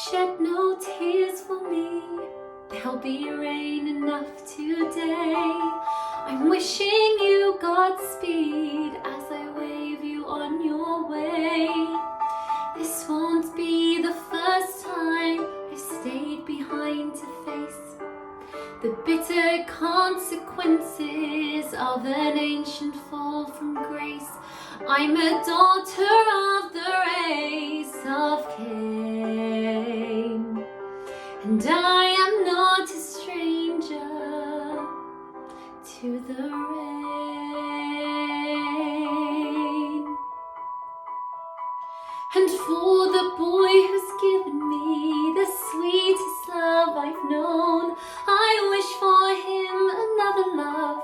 Shed no tears for me, there'll be rain enough today. I'm wishing you Godspeed as I wave you on your way. This won't be the first time I've stayed behind to face the bitter consequences of an ancient fall from grace. I'm a daughter of the race of Cain, and I am not a stranger to the rain. And for the boy who's given me the sweetest love I've known, I wish for him another love,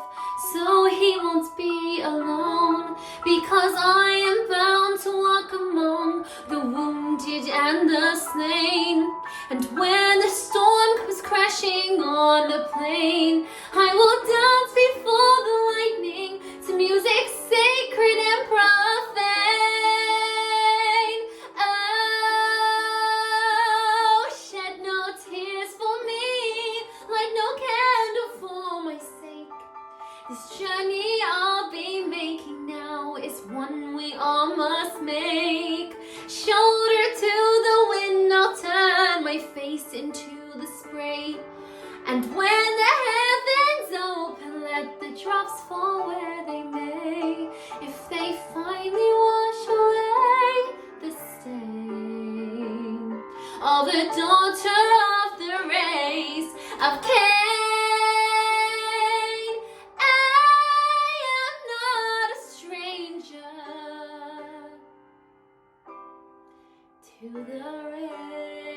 so he won't be alone. Because I am bound to walk among the wounded and the slain. And when the storm comes crashing on the plain, I will dance before the lightning to music sacred and profane. Oh, shed no tears for me, light no candle for my sake. This journey I'll be making now is one we all must make. Shoulder to the wind, I'll turn my face into the spray. And when the heavens open, let the drops fall where they may. If they finally wash away the stain of a daughter of the race of Cain, to the rain.